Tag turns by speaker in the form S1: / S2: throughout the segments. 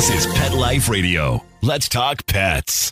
S1: This is Pet Life Radio. Let's talk pets.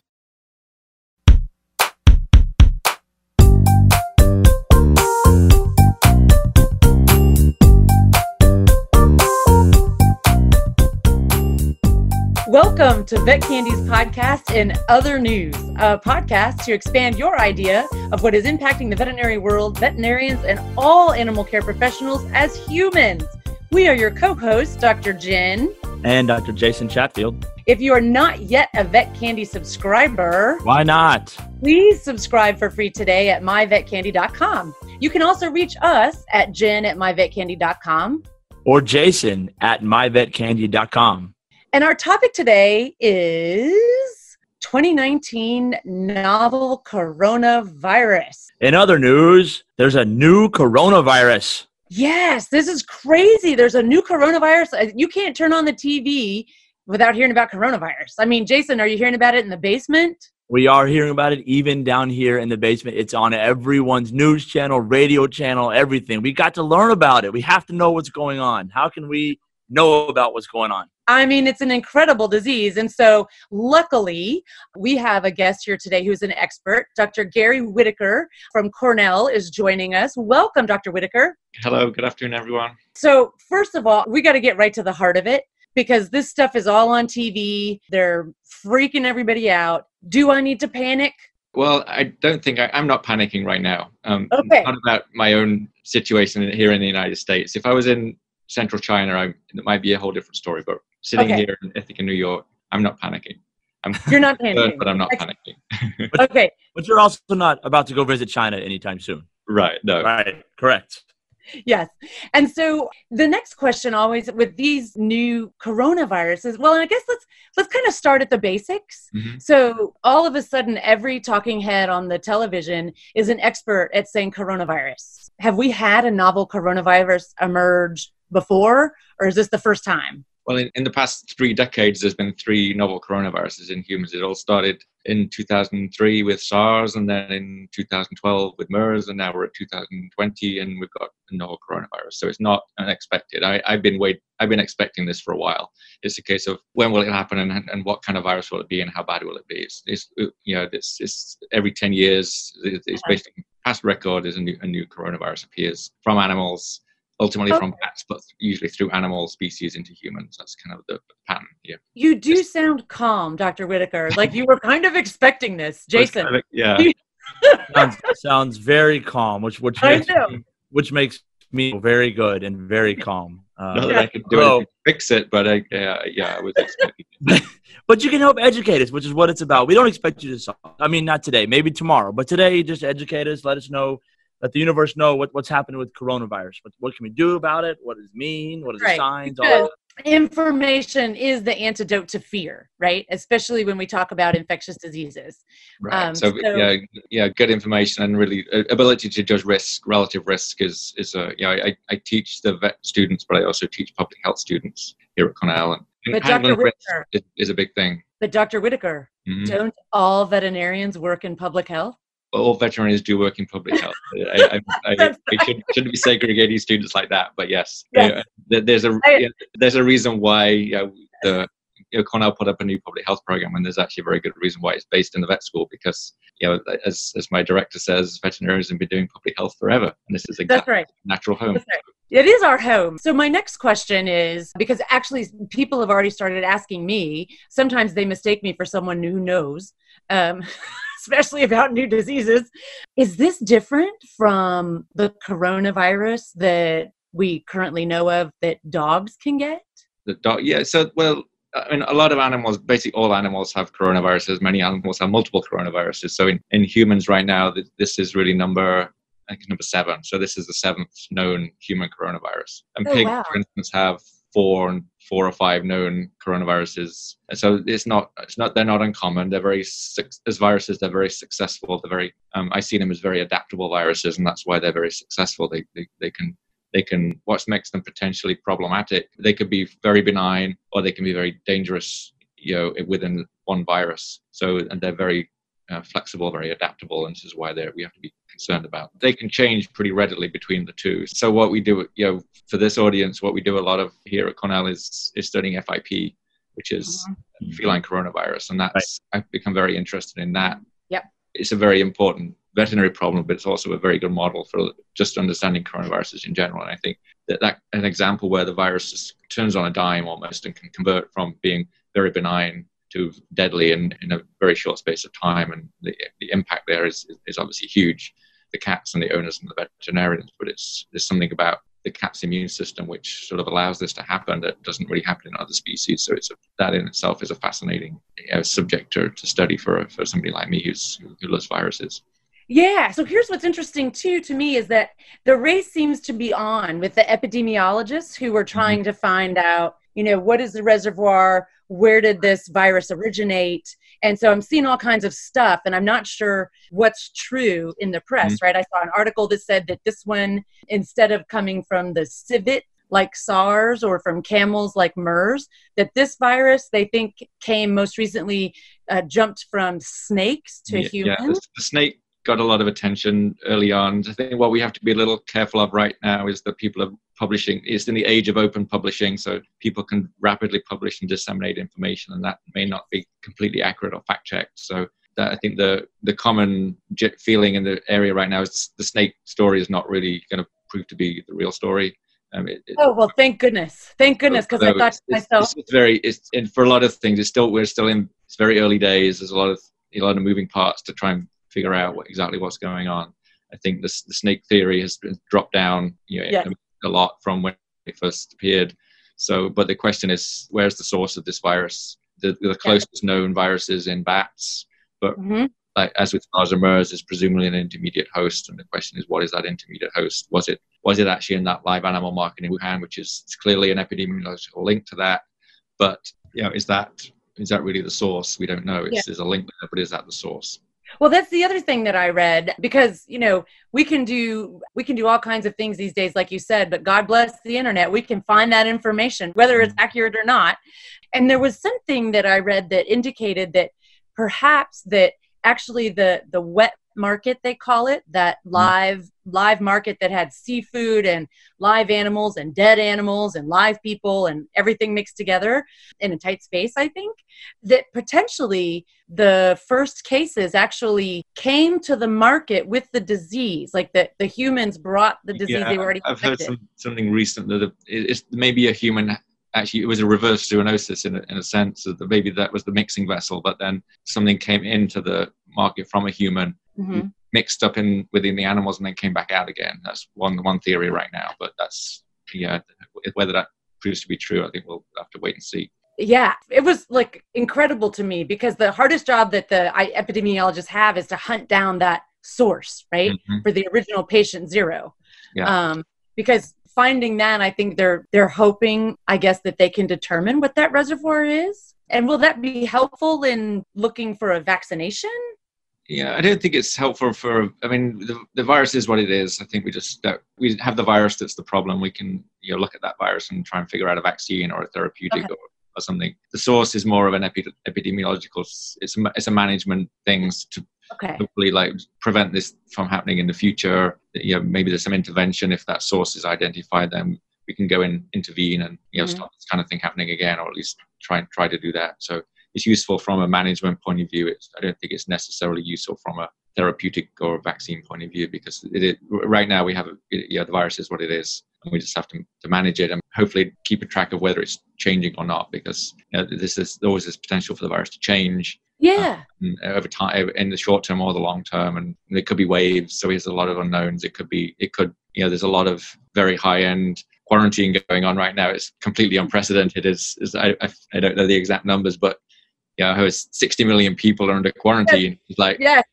S2: Welcome to Vet Candy's podcast and Other News, a podcast to expand your idea of what is impacting the veterinary world, veterinarians, and all animal care professionals as humans. We are your co-hosts, Dr. Jen.
S3: And Dr. Jason Chatfield.
S2: If you are not yet a Vet Candy subscriber,
S3: why not?
S2: Please subscribe for free today at myvetcandy.com. You can also reach us at jen@myvetcandy.com.
S3: Or Jason at myvetcandy.com.
S2: And our topic today is 2019 novel coronavirus.
S3: In other news, there's a new coronavirus.
S2: Yes, this is crazy. There's a new coronavirus. You can't turn on the TV without hearing about coronavirus. I mean, Jason, are you hearing about it in the basement?
S3: We are hearing about it even down here in the basement. It's on everyone's news channel, radio channel, everything. We got to learn about it. We have to know what's going on. How can we know about what's going on?
S2: I mean, it's an incredible disease. And so luckily, we have a guest here today who's an expert. Dr. Gary Whittaker from Cornell is joining us. Welcome, Dr. Whittaker.
S4: Hello, good afternoon, everyone.
S2: So first of all, we got to get right to the heart of it because this stuff is all on TV. They're freaking everybody out. Do I need to panic?
S4: Well, I don't think I'm not panicking right now.
S2: Okay.
S4: Not about my own situation here in the United States. If I was in central China, it might be a whole different story. But sitting here, I think in New York, I'm not panicking.
S2: You're not panicking,
S4: but I'm not panicking.
S2: Okay,
S3: but you're also not about to go visit China anytime soon.
S4: Right. No.
S3: Right. Correct.
S2: Yes. And so the next question always with these new coronaviruses, well, and I guess let's kind of start at the basics.
S4: Mm-hmm.
S2: So all of a sudden, every talking head on the television is an expert at saying coronavirus. Have we had a novel coronavirus emerge before, or is this the first time?
S4: Well, in the past 3 decades, there's been 3 novel coronaviruses in humans. It all started in 2003 with SARS, and then in 2012 with MERS, and now we're at 2020, and we've got a novel coronavirus. So it's not unexpected. I've been expecting this for a while. It's a case of when will it happen, and what kind of virus will it be, and how bad will it be? It's every 10 years. It's basically past record is a new coronavirus appears from animals. Ultimately from bats, but usually through animal species into humans. That's kind of the pattern here.
S2: You do sound calm, Dr. Whittaker. Like you were kind of expecting this. Jason.
S4: Yeah.
S3: sounds very calm, which makes me very good and very calm.
S4: Not that I could do anything to fix it, but I was expecting it.
S3: But you can help educate us, which is what it's about. We don't expect you to solve. I mean, not today, maybe tomorrow, but today, just educate us, let us know. Let the universe know what's happening with coronavirus. What can we do about it? What does it mean? What are the signs? All that.
S2: Information is the antidote to fear, right? Especially when we talk about infectious diseases.
S4: Right. Good information and really ability to judge risk, relative risk is I teach the vet students, but I also teach public health students here at Cornell.
S2: But Dr. Whittaker
S4: is a big thing.
S2: But Dr. Whittaker, don't all veterinarians work in public health?
S4: All veterinarians do work in public health. I shouldn't be segregating students like that, but yes. There's a reason why Cornell put up a new public health program, and there's actually a very good reason why it's based in the vet school because as my director says, veterinarians have been doing public health forever, and this is a natural home.
S2: That's right. It is our home. So my next question is, because actually people have already started asking me, sometimes they mistake me for someone who knows, especially about new diseases. Is this different from the coronavirus that we currently know of that dogs can get?
S4: I mean, a lot of animals, basically all animals have coronaviruses. Many animals have multiple coronaviruses. So in humans right now, this is really number 7. So this is the 7th known human coronavirus. And pigs, for instance, have 4 or 5 known coronaviruses. And so they're not uncommon. They're as viruses, they're very successful. They're very, I see them as very adaptable viruses, and that's why they're very successful. They can, what makes them potentially problematic, they could be very benign or they can be very dangerous, within one virus. So, and they're very flexible, very adaptable, and this is why we have to be concerned about. They can change pretty readily between the two. So what we do, for this audience, what we do a lot of here at Cornell is studying FIP, which is feline coronavirus. And I've become very interested in that.
S2: Yep.
S4: It's a very important veterinary problem, but it's also a very good model for just understanding coronaviruses in general. And I think that an example where the virus just turns on a dime almost and can convert from being very benign to deadly in a very short space of time. And the impact there is obviously huge. The cats and the owners and the veterinarians, but there's something about the cat's immune system which sort of allows this to happen that doesn't really happen in other species. So that in itself is a fascinating subject to study for somebody like me who loves viruses.
S2: Yeah. So here's what's interesting too to me is that the race seems to be on with the epidemiologists who are trying to find out, what is the reservoir? Where did this virus originate? And so I'm seeing all kinds of stuff, and I'm not sure what's true in the press, right? I saw an article that said that this one, instead of coming from the civet like SARS or from camels like MERS, that this virus, they think, came most recently, jumped from snakes to humans.
S4: Yeah, the snake got a lot of attention early on. I think what we have to be a little careful of right now is that people are publishing. It's in the age of open publishing, so people can rapidly publish and disseminate information, and that may not be completely accurate or fact-checked. So I think the common feeling in the area right now is the snake story is not really going to prove to be the real story.
S2: Well, thank goodness, because I thought to myself,
S4: it's for a lot of things. We're still in it's very early days. There's a lot of moving parts to try and figure out exactly what's going on. I think the snake theory has been dropped down a lot from when it first appeared. So, but the question is, where's the source of this virus? The closest known viruses in bats, but like as with SARS and MERS, is presumably an intermediate host. And the question is, what is that intermediate host? Was it actually in that live animal market in Wuhan, which is clearly an epidemiological link to that? But is that really the source? We don't know. There's a link there, but is that the source?
S2: Well, that's the other thing that I read, because, we can do all kinds of things these days, like you said, but God bless the internet. We can find that information, whether it's accurate or not. And there was something that I read that indicated that perhaps that actually the wet market, they call it, that live market that had seafood and live animals and dead animals and live people and everything mixed together in a tight space, I think, that potentially the first cases actually came to the market with the disease, like the humans brought the disease they were already infected.
S4: I've heard something recent that it's maybe a human. Actually, it was a reverse zoonosis in a sense that maybe that was the mixing vessel, but then something came into the market from a human, mixed up within the animals, and then came back out again. That's one theory right now, but that's whether that proves to be true, I think we'll have to wait and see.
S2: Yeah, it was like incredible to me, because the hardest job that the epidemiologists have is to hunt down that source, right, for the original patient zero.
S4: Yeah.
S2: Because finding that, I think they're hoping, I guess, that they can determine what that reservoir is. And will that be helpful in looking for a vaccination?
S4: Yeah, I don't think it's helpful the virus is what it is. I think we have the virus that's the problem. We can look at that virus and try and figure out a vaccine or a therapeutic or something. The source is more of an epidemiological, it's a management things to hopefully prevent this from happening in the future. Maybe there's some intervention. If that source is identified, then we can go and intervene and stop this kind of thing happening again, or at least try to do that. So it's useful from a management point of view. I don't think it's necessarily useful from a therapeutic or a vaccine point of view, because right now we have the virus is what it is, and we just have to manage it and hopefully keep a track of whether it's changing or not, because there's always this potential for the virus to change.
S2: Yeah.
S4: Over time, in the short term or the long term, and it could be waves. So there's a lot of unknowns. It could. There's a lot of very high end quarantine going on right now. It's completely unprecedented. I don't know the exact numbers, but I heard 60 million people are under quarantine. It's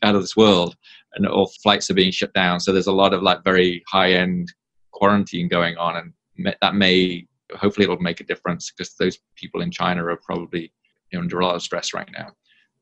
S4: out of this world, and all flights are being shut down. So there's a lot of very high end quarantine going on, and that hopefully it'll make a difference, because those people in China are probably under a lot of stress right now.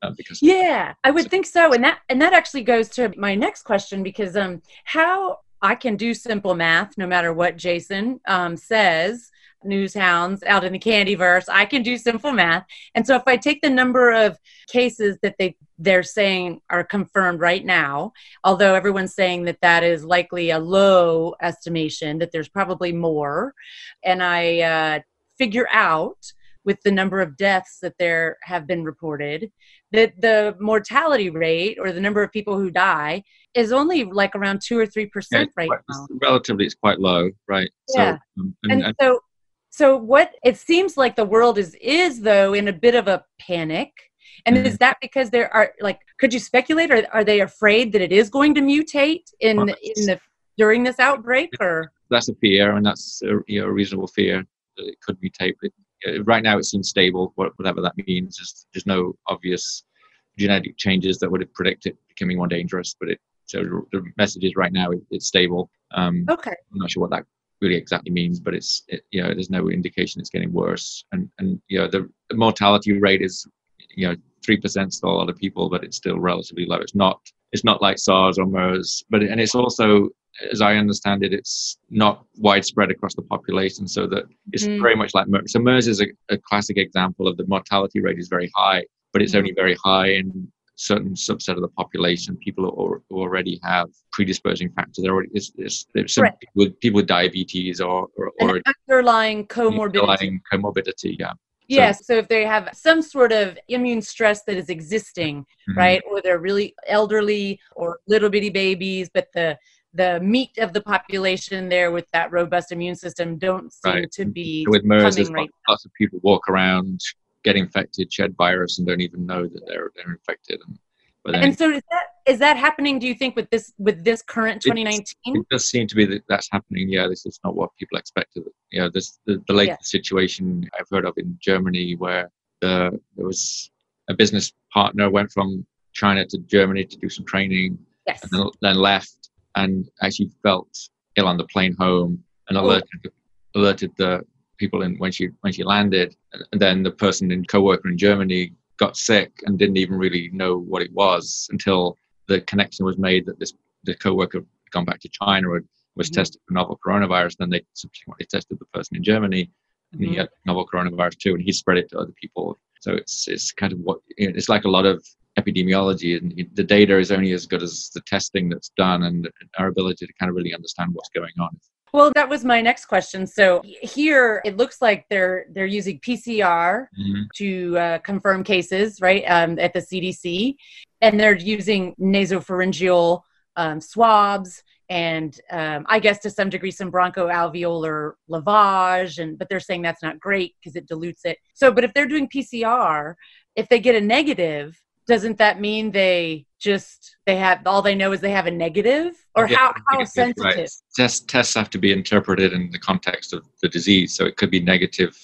S2: I would think so. And that actually goes to my next question, because how I can do simple math, no matter what Jason says, news hounds out in the candyverse, I can do simple math. And so if I take the number of cases that they're saying are confirmed right now, although everyone's saying that is likely a low estimation, that there's probably more, and I figure out with the number of deaths that there have been reported, that the mortality rate or the number of people who die is only like around 2 or 3% right now.
S4: Relatively, it's quite low, right?
S2: Yeah.
S4: So,
S2: so what it seems like the world is though in a bit of a panic. And is that because there are, like, could you speculate, or are they afraid that it is going to mutate during this outbreak? Or
S4: that's a fear, and that's a reasonable fear that it could mutate. Right now, it seems stable, whatever that means. There's no obvious genetic changes that would have predicted it becoming more dangerous. But so the message is right now it's stable.
S2: Okay.
S4: I'm not sure what that really exactly means, but there's no indication it's getting worse. And the mortality rate is 3% still a lot of people, but it's still relatively low. It's not like SARS or MERS, and it's also, as I understand it, it's not widespread across the population, so that it's very much like MERS. So MERS is a classic example of the mortality rate is very high, but it's only very high in certain subset of the population, people who already have predisposing factors. There's some people with diabetes or
S2: an underlying
S4: comorbidity, yeah.
S2: Yes, so if they have some sort of immune stress that is existing, right, or they're really elderly or little bitty babies, but the meat of the population there with that robust immune system don't seem to be
S4: with MERS,
S2: coming right.
S4: Lots of people walk around, get infected, shed virus, and don't even know that they're infected.
S2: And so is that happening, do you think, with this current 2019?
S4: It does seem to be that's happening. Yeah, this is not what people expected. The latest situation I've heard of in Germany, where there was a business partner went from China to Germany to do some training, and then left and actually felt ill on the plane home, and alerted the people when she landed. And then the person coworker in Germany got sick and didn't even really know what it was until the connection was made that the coworker had gone back to China and was tested for novel coronavirus. Then they subsequently tested the person in Germany, and he had novel coronavirus too, and he spread it to other people. So it's kind of it's like a lot of epidemiology, and the data is only as good as the testing that's done and our ability to kind of really understand what's going on.
S2: Well, that was my next question. So here it looks like they're using PCR to confirm cases, right, at the CDC, and they're using nasopharyngeal swabs and I guess to some degree some bronchoalveolar lavage, but they're saying that's not great because it dilutes it. So, but if they're doing PCR, if they get a negative, doesn't that mean they have all they know is they have a negative, or how sensitive?
S4: Right. Tests have to be interpreted in the context of the disease, so it could be negative.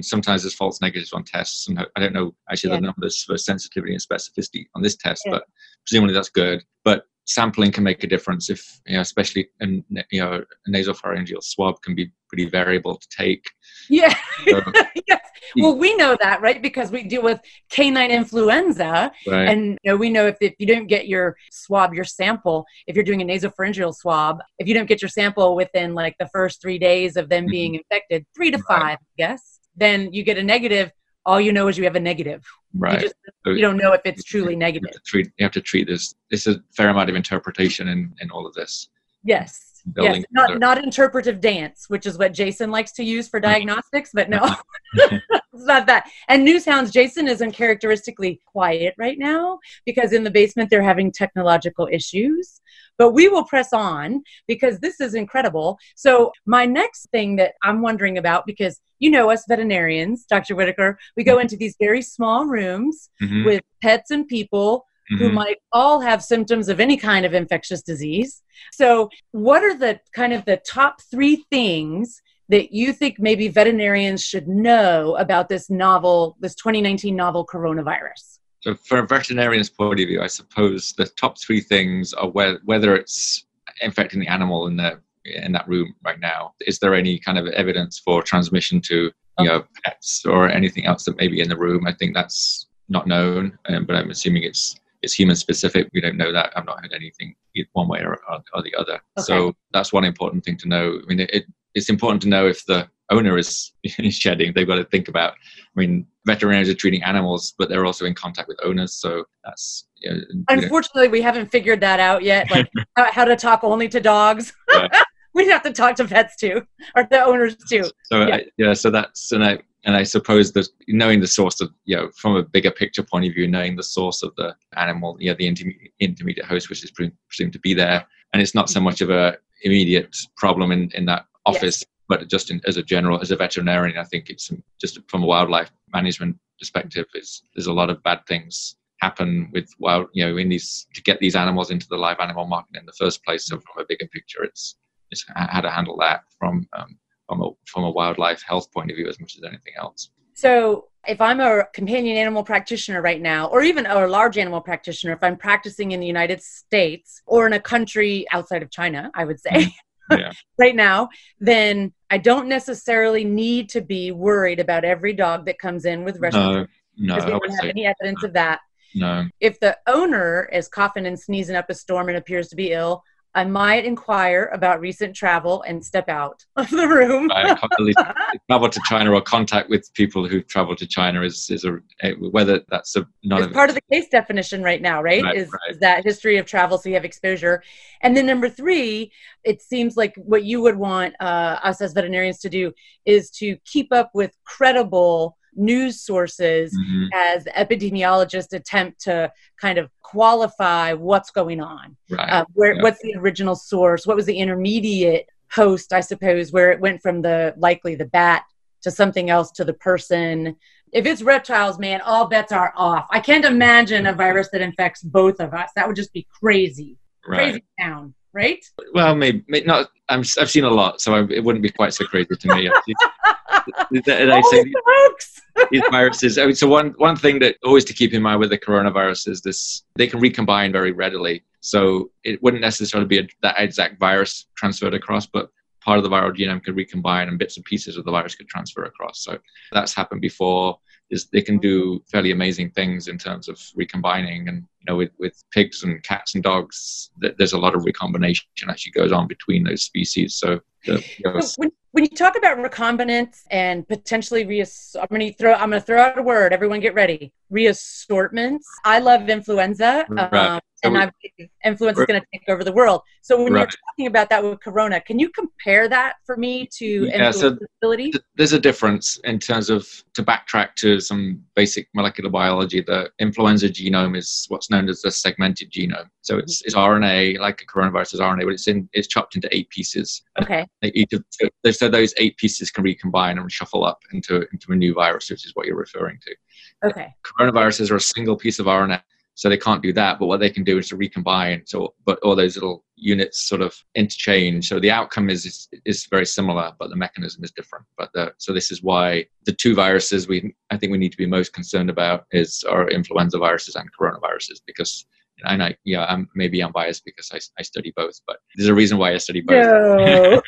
S4: Sometimes there's false negatives on tests, and I don't know actually the numbers for sensitivity and specificity on this test, but presumably that's good. But sampling can make a difference if, especially a nasopharyngeal swab can be pretty variable to take. Yeah. So,
S2: yes. Well, we know that, right? Because we deal with canine influenza. Right. And we know if you don't get your sample, if you're doing a nasopharyngeal swab, if you don't get your sample within like the first 3 days of them being infected, 3 to 5, I guess, then you get a negative. All you know is you have a negative.
S4: Right.
S2: You don't know if it's truly negative.
S4: You have to treat this. There's a fair amount of interpretation in all of this.
S2: Yes. Yes. Not interpretive dance, which is what Jason likes to use for diagnostics, but no, it's not that. And Newshounds, Jason isn't characteristically quiet right now because in the basement they're having technological issues. But we will press on because this is incredible. So my next thing that I'm wondering about, because us veterinarians, Dr. Whittaker, we go into these very small rooms with pets and people who might all have symptoms of any kind of infectious disease. So what are the kind of the top 3 things that you think maybe veterinarians should know about this 2019 novel coronavirus?
S4: So from a veterinarian's point of view, I suppose the top 3 things are whether it's infecting the animal in that room right now. Is there any kind of evidence for transmission to pets or anything else that may be in the room? I think that's not known, but I'm assuming it's human specific. We don't know that. I've not heard anything one way or the other. Okay. So that's one important thing to know. I mean, it's important to know if the owner is shedding. They've got to think about, veterinarians are treating animals, but they're also in contact with owners. So that's,
S2: unfortunately, we haven't figured that out yet. Like how to talk only to dogs. We'd have to talk to vets too, or the owners too.
S4: So so that's, And I suppose that knowing the source of, from a bigger picture point of view, knowing the source of the animal, the intermediate host, which is presumed to be there. And it's not so much of a immediate problem in that office, but just as a veterinarian, I think it's just from a wildlife management perspective, there's a lot of bad things happen with to get these animals into the live animal market in the first place. So from a bigger picture, it's how to handle that from a wildlife health point of view as much as anything else.
S2: So if I'm a companion animal practitioner right now, or even a large animal practitioner, if I'm practicing in the United States or in a country outside of China, I would say, right now, then I don't necessarily need to be worried about every dog that comes in with respiratory.
S4: No,
S2: because we don't have any evidence of that.
S4: No.
S2: If the owner is coughing and sneezing up a storm and appears to be ill, I might inquire about recent travel and step out of the room.
S4: Travel to China or contact with people who travel to China is whether that's
S2: it's part of the case definition right now, right? Is that history of travel, so you have exposure. And then number 3, it seems like what you would want us as veterinarians to do is to keep up with credible news sources as epidemiologists attempt to kind of qualify what's going on. What's the original source? What was the intermediate host, I suppose, where it went from the bat to something else to the person. If it's reptiles, man, all bets are off. I can't imagine a virus that infects both of us. That would just be crazy. Crazy town, right?
S4: Well, maybe not. I've seen a lot, so it wouldn't be quite so crazy to me. These viruses. So one thing that always to keep in mind with the coronavirus is this: they can recombine very readily. So it wouldn't necessarily be that exact virus transferred across, but part of the viral genome could recombine and bits and pieces of the virus could transfer across. So that's happened before. They can do fairly amazing things in terms of recombining, and with pigs and cats and dogs, there's a lot of recombination actually goes on between those species. So when you talk about recombinants and potentially I'm going to throw out a word. Everyone get ready. Reassortments. I love influenza. And influenza is going to take over the world. So when you're talking about that with corona, can you compare that for me to influenza ability? There's a difference in terms of, to backtrack to some basic molecular biology, the influenza genome is what's known as the segmented genome. So it's RNA, like a coronavirus is RNA, but it's chopped into 8 pieces.
S2: Okay.
S4: So those 8 pieces can recombine and shuffle up into a new virus, which is what you're referring to.
S2: Okay.
S4: Coronaviruses are a single piece of RNA. So they can't do that, but what they can do is to recombine. But all those little units sort of interchange. So the outcome is very similar, but the mechanism is different. So this is why the 2 viruses I think we need to be most concerned about are influenza viruses and coronaviruses, because I'm biased because I study both, but there's a reason why I study both.
S2: No.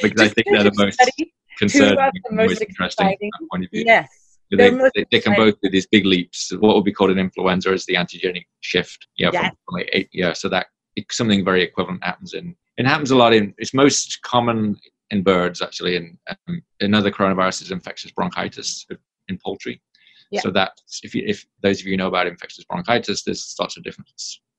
S4: Because I think they're the most concerning, most interesting from that point of view.
S2: Yes.
S4: They can both do these big leaps. What would be called an influenza is the antigenic shift. So that something very equivalent happens it happens a lot it's most common in birds actually. And another coronavirus is infectious bronchitis in poultry. Yeah. So that if those of you know about infectious bronchitis, there's lots of different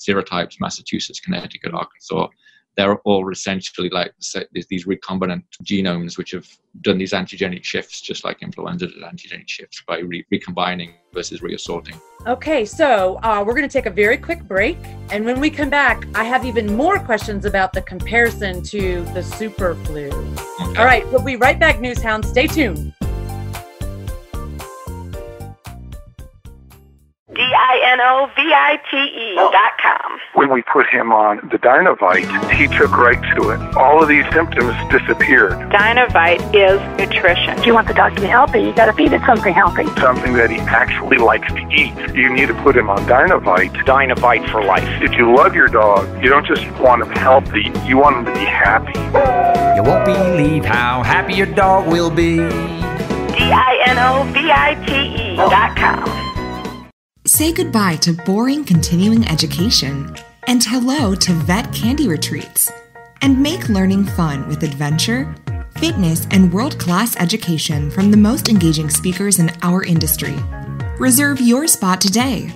S4: serotypes: Massachusetts, Connecticut, Arkansas. They're all essentially like these recombinant genomes which have done these antigenic shifts, just like influenza did antigenic shifts by recombining versus reassorting.
S2: Okay, so we're going to take a very quick break. And when we come back, I have even more questions about the comparison to the super flu. Okay. All right, we'll be right back, Newshound. Stay tuned.
S5: DINOVITE.com. When we put him on the Dynovite, he took right to it. All of these symptoms disappeared.
S6: Dynovite is nutrition.
S7: If you want the dog to be healthy, you got to feed it something healthy.
S5: Something that he actually likes to eat. You need to put him on Dynovite. Dynovite for life. If you love your dog, you don't just want him healthy, you want him to be happy.
S8: You won't believe how happy your dog will be.
S6: DINOVITE.com.
S9: Say goodbye to boring continuing education and hello to vet candy retreats. And make learning fun with adventure, fitness, and world-class education from the most engaging speakers in our industry. Reserve your spot today.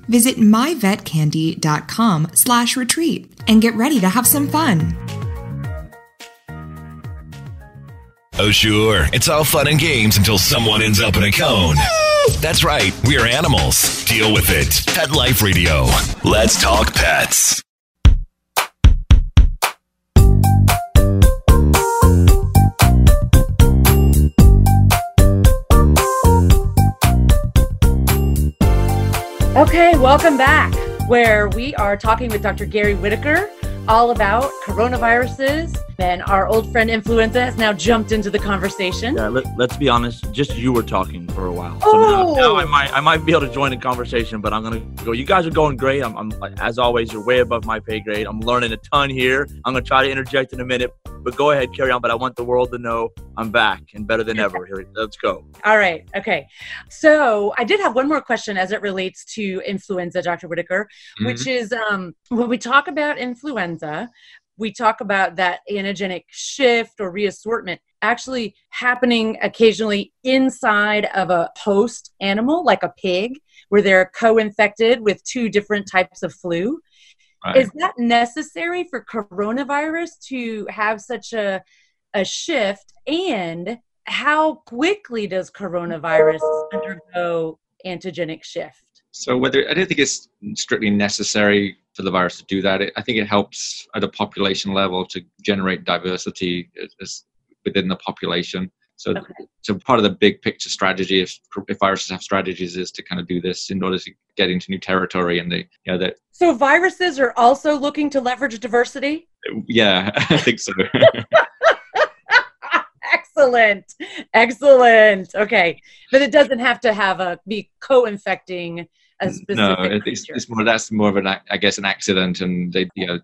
S9: Visit myvetcandy.com/retreat and get ready to have some fun.
S1: Oh, sure. It's all fun and games until someone ends up in a cone. That's right. We are animals. Deal with it. Pet Life Radio. Let's talk pets.
S2: Okay, welcome back, where we are talking with Dr. Gary Whittaker all about coronaviruses. And our old friend influenza has now jumped into the conversation.
S3: Yeah, let's be honest. Just you were talking for a while, so now I might be able to join the conversation. But I'm gonna go. You guys are going great. I'm as always. You're way above my pay grade. I'm learning a ton here. I'm gonna try to interject in a minute, but go ahead, carry on. But I want the world to know I'm back and better than ever. Here, let's go.
S2: All right. Okay. So I did have one more question as it relates to influenza, Dr. Whittaker, which is when we talk about influenza, we talk about that antigenic shift or reassortment actually happening occasionally inside of a host animal, like a pig, where they're co-infected with two different types of flu. Right. Is that necessary for coronavirus to have such a shift? And how quickly does coronavirus undergo antigenic shift?
S4: So I don't think it's strictly necessary for the virus to do that. I think it helps at a population level to generate diversity within the population. So part of the big picture strategy, if viruses have strategies, is to kind of do this in order to get into new territory. And
S2: So viruses are also looking to leverage diversity?
S4: Yeah, I think so.
S2: Excellent. Okay, but it doesn't have to be co-infecting a specific. No,
S4: that's more of an accident, and the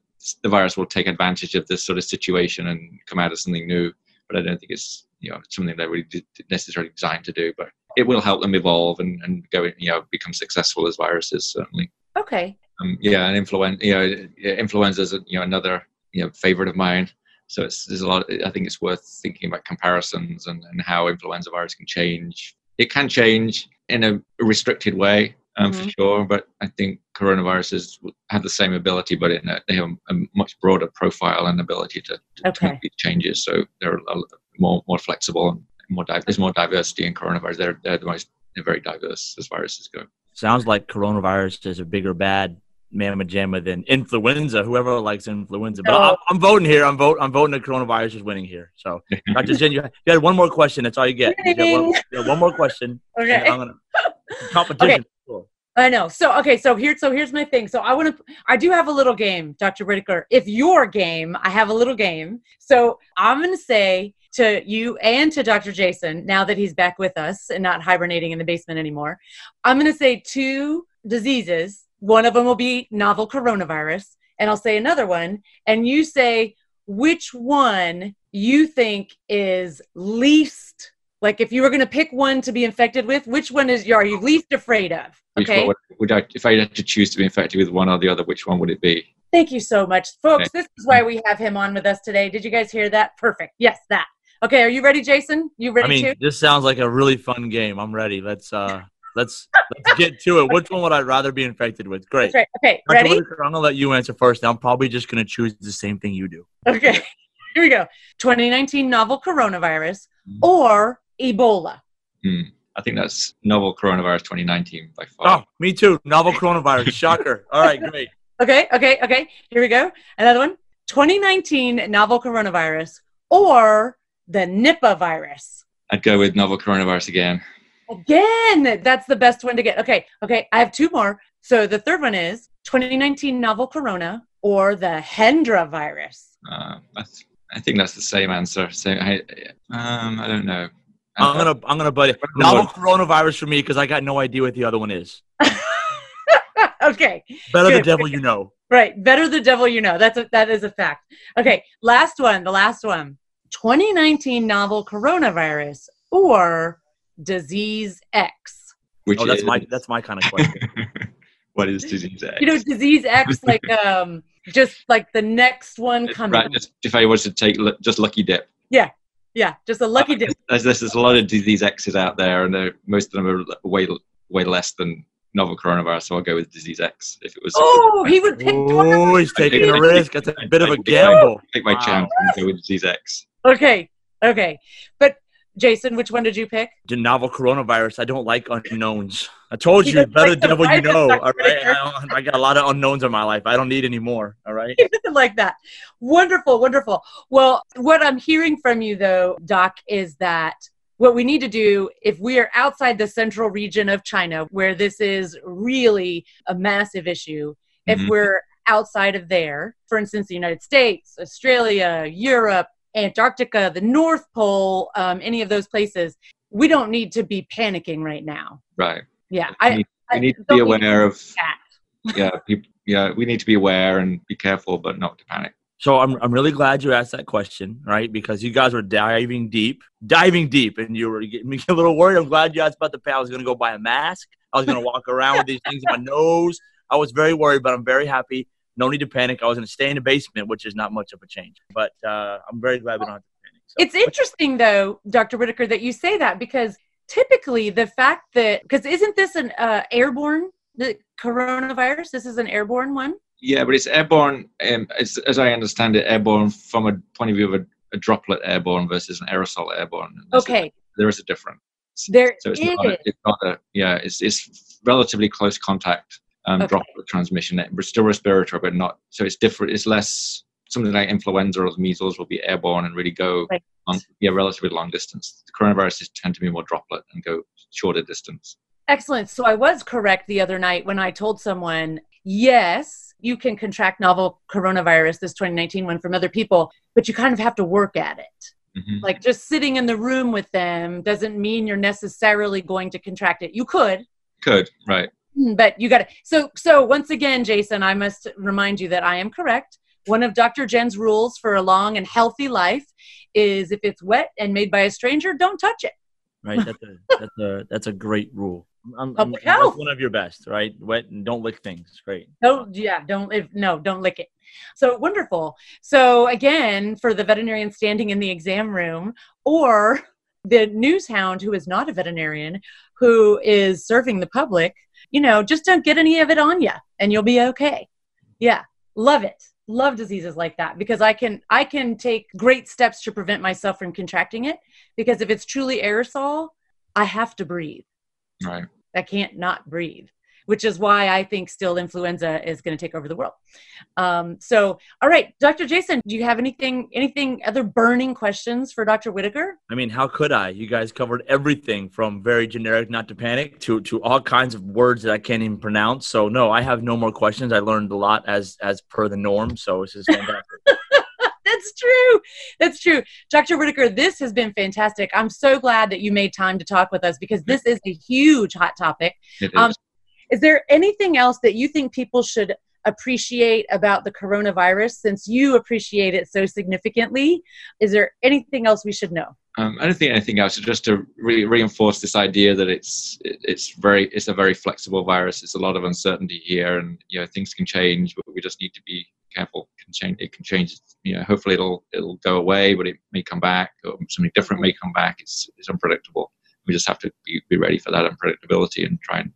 S4: virus will take advantage of this sort of situation and come out as something new. But I don't think it's something they're really necessarily designed to do. But it will help them evolve and go become successful as viruses, certainly.
S2: Okay.
S4: And influenza is another favorite of mine. So there's a lot. I think it's worth thinking about comparisons and how influenza virus can change. It can change in a restricted way, for sure. But I think coronaviruses have the same ability, but they have a much broader profile and ability to make these changes. So they're more flexible and there's more diversity in coronavirus. They're very diverse as viruses go.
S3: Sounds like coronavirus is a bigger bad mamma jamma than influenza. Whoever likes influenza, but I'm voting here. I'm voting that coronavirus is winning here. So, Dr. Jen, you had one more question. That's all you get. You have one more question.
S2: Okay.
S3: Competition.
S2: Okay. Cool. I know. So here's my thing. So I do have a little game, Dr. Whittaker. If you're game, I have a little game. So I'm going to say to you and to Dr. Jason, now that he's back with us and not hibernating in the basement anymore, I'm going to say two diseases. One of them will be novel coronavirus, and I'll say another one, and you say which one you think is least, like if you were going to pick one to be infected with, which one are you least afraid of? Okay.
S4: If I had to choose to be infected with one or the other, which one would it be?
S2: Thank you so much, folks. Okay. This is why we have him on with us today. Did you guys hear that? Perfect. Yes, that. Okay, are you ready, Jason? You ready too?
S3: This sounds like a really fun game. I'm ready. Let's get to it. Which one would I rather be infected with? Great.
S2: That's right. Okay, ready?
S3: I'm going to let you answer first. Now, I'm probably just going to choose the same thing you do.
S2: Okay, here we go. 2019 novel coronavirus or Ebola?
S4: I think that's novel coronavirus 2019 by far.
S3: Oh, me too. Novel coronavirus. Shocker. All right, great.
S2: Okay. Here we go. Another one. 2019 novel coronavirus or the Nipah virus?
S4: I'd go with novel coronavirus again.
S2: Again, that's the best one to get. Okay. I have two more. So the third one is 2019 novel corona or the Hendra virus.
S4: I think that's the same answer. So I don't know.
S3: I'm gonna buddy novel coronavirus for me because I got no idea what the other one is.
S2: Okay.
S3: Better the devil you know.
S2: Right. Better the devil you know. That is a fact. Okay. Last one. The last one. 2019 novel coronavirus or disease X.
S3: That's my kind of question.
S4: What is disease X?
S2: Disease X, like just like the next one coming.
S4: Right. If I was to take just lucky dip.
S2: Yeah. Just a lucky dip.
S4: There's a lot of disease X's out there, and most of them are way less than novel coronavirus. So I'll go with disease X. If it was.
S2: He would pick.
S3: Oh, he's taking a risk. That's a bit of a gamble.
S4: Take my chance and go with disease X.
S2: Okay. Okay. But Jason, which one did you pick?
S3: The novel coronavirus. I don't like unknowns. I told
S2: He
S3: you,
S2: doesn't
S3: better
S2: like
S3: the devil you
S2: surprises,
S3: know.
S2: Dr.
S3: All right,
S2: Whittaker.
S3: I got a lot of unknowns in my life. I don't need any more. All right.
S2: Like that. Wonderful, wonderful. Well, what I'm hearing from you, though, Doc, is that what we need to do, if we are outside the central region of China, where this is really a massive issue, if we're outside of there, for instance, the United States, Australia, Europe, Antarctica, the North Pole, any of those places, we don't need to be panicking right now.
S4: Right.
S2: Yeah.
S4: We need to be aware of, we need to be aware and be careful, but not to panic.
S3: So I'm really glad you asked that question, right? Because you guys were diving deep, and you were getting me a little worried. I'm glad you asked about the pay. I was going to go buy a mask. I was going to walk around with these things in my nose. I was very worried, but I'm very happy. No need to panic. I was going to stay in the basement, which is not much of a change. But I'm very glad we don't have to panic. So.
S2: It's interesting, though, Dr. Whittaker, that you say that, because typically the fact that, because isn't this an airborne, the coronavirus? This is an airborne one?
S4: Yeah, but it's airborne, as I understand it, airborne from a point of view of a droplet airborne versus an aerosol airborne. There is a difference. It's relatively close contact droplet transmission. It's still respiratory, but not. So it's different. It's less. Something like influenza or measles will be airborne and really go relatively long distance. The coronaviruses tend to be more droplet and go shorter distance.
S2: Excellent. So I was correct the other night when I told someone, yes, you can contract novel coronavirus, this 2019 one, from other people, but you kind of have to work at it. Like just sitting in the room with them doesn't mean you're necessarily going to contract it. You could,
S4: right.
S2: But you got to. So once again, Jason, I must remind you that I am correct. One of Dr. Jen's rules for a long and healthy life is if it's wet and made by a stranger, don't touch it.
S3: Right. That's a great rule.
S2: Public health.
S3: That's one of your best, right? Wet and don't lick things. Great.
S2: Don't lick it. So wonderful. So again, for the veterinarian standing in the exam room, or the news hound who is not a veterinarian, who is serving the public, just don't get any of it on you and you'll be okay. Yeah. Love it. Love diseases like that, because I can take great steps to prevent myself from contracting it, because if it's truly aerosol, I have to breathe.
S4: Right.
S2: I can't not breathe, which is why I think still influenza is going to take over the world. So, all right, Dr. Jason, do you have anything other burning questions for Dr. Whittaker?
S3: I mean, how could I? You guys covered everything from very generic, not to panic, to all kinds of words that I can't even pronounce. So no, I have no more questions. I learned a lot as per the norm. So this is fantastic.
S2: That's true. Dr. Whittaker, this has been fantastic. I'm so glad that you made time to talk with us, because this is a huge hot topic.
S4: It is.
S2: Is there anything else that you think people should appreciate about the coronavirus, since you appreciate it so significantly? Is there anything else we should know?
S4: I don't think anything else. Just to reinforce this idea that it's a very flexible virus. There's a lot of uncertainty here, and things can change, but we just need to be careful. It can change. Hopefully it'll go away, but it may come back, or something different may come back. It's unpredictable. We just have to be ready for that unpredictability and try and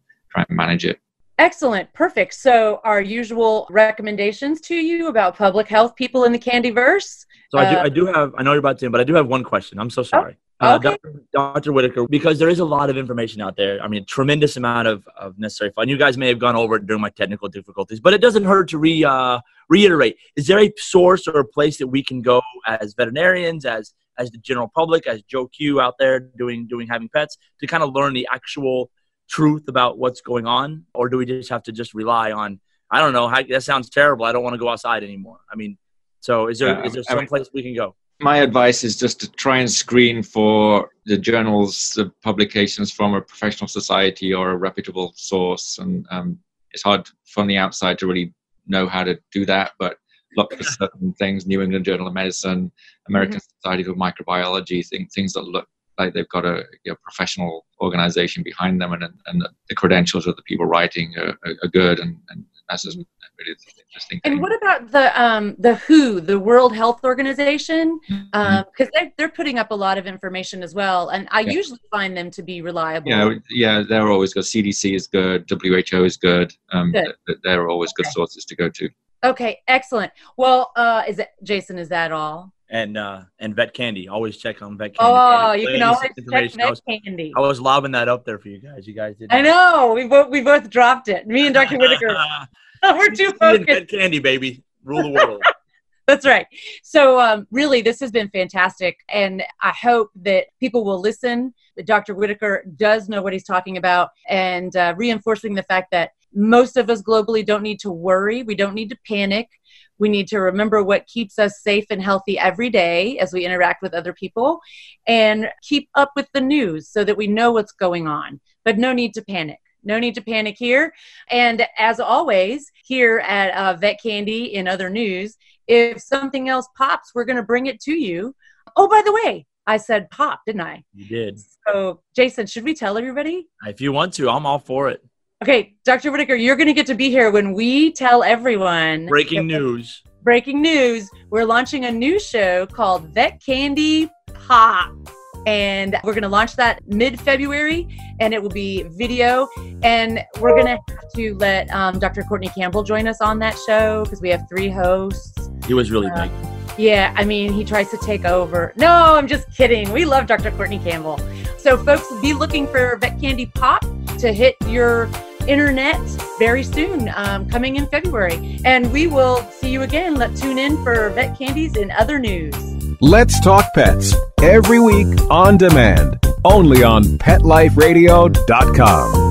S4: manage it.
S2: Excellent. Perfect. So our usual recommendations to you about public health people in the Candyverse.
S3: So I do have, I know you're about to, but I do have one question. I'm so sorry.
S2: Okay.
S3: Dr. Whittaker, because there is a lot of information out there. I mean, tremendous amount of necessary fun. You guys may have gone over it during my technical difficulties, but it doesn't hurt to reiterate. Is there a source or a place that we can go as veterinarians, as the general public, as Joe Q out there having pets, to kind of learn the actual truth about what's going on? Or do we just have to rely on, I don't know, that sounds terrible. I don't want to go outside anymore. I mean, so is there some place we can go?
S4: My advice is just to try and screen for the journals, the publications from a professional society or a reputable source. And it's hard from the outside to really know how to do that, but look for certain things: New England Journal of Medicine, American Society of Microbiology, things that look like they've got a professional organization behind them, and the credentials of the people writing are good, and that's just really interesting.
S2: And what about the WHO, the World Health Organization? Because they're putting up a lot of information as well, and I usually find them to be reliable.
S4: Yeah, they're always good. CDC is good. WHO is good. They're always good sources to go to.
S2: Okay, excellent. Well, Jason, is that all?
S3: and Vet Candy. Always check on Vet Candy.
S2: Oh, you can always check Vet Candy.
S3: I was lobbing that up there for you guys. You guys didn't.
S2: I know. We both dropped it. Me and Dr. Whittaker. We're too focused.
S3: Vet Candy, baby. Rule the world.
S2: That's right. So really, this has been fantastic. And I hope that people will listen. Dr. Whittaker does know what he's talking about, and reinforcing the fact that most of us globally don't need to worry. We don't need to panic. We need to remember what keeps us safe and healthy every day as we interact with other people, and keep up with the news so that we know what's going on. But no need to panic. No need to panic here. And as always, here at Vet Candy in other news, if something else pops, we're going to bring it to you. Oh, by the way, I said pop, didn't I?
S3: You did.
S2: So, Jason, should we tell everybody?
S3: If you want to, I'm all for it.
S2: Okay, Dr. Whittaker, you're going to get to be here when we tell everyone.
S3: Breaking news.
S2: Breaking news. We're launching a new show called Vet Candy Pop. And we're going to launch that mid-February, and it will be video. And we're going to have to let Dr. Courtney Campbell join us on that show because we have 3 hosts.
S3: He was really big.
S2: Yeah, I mean, he tries to take over. No, I'm just kidding. We love Dr. Courtney Campbell. So, folks, be looking for Vet Candy Pop to hit your internet very soon, coming in February. And we will see you again. Let's tune in for Vet Candies and other news.
S10: Let's Talk Pets, every week on demand, only on PetLifeRadio.com.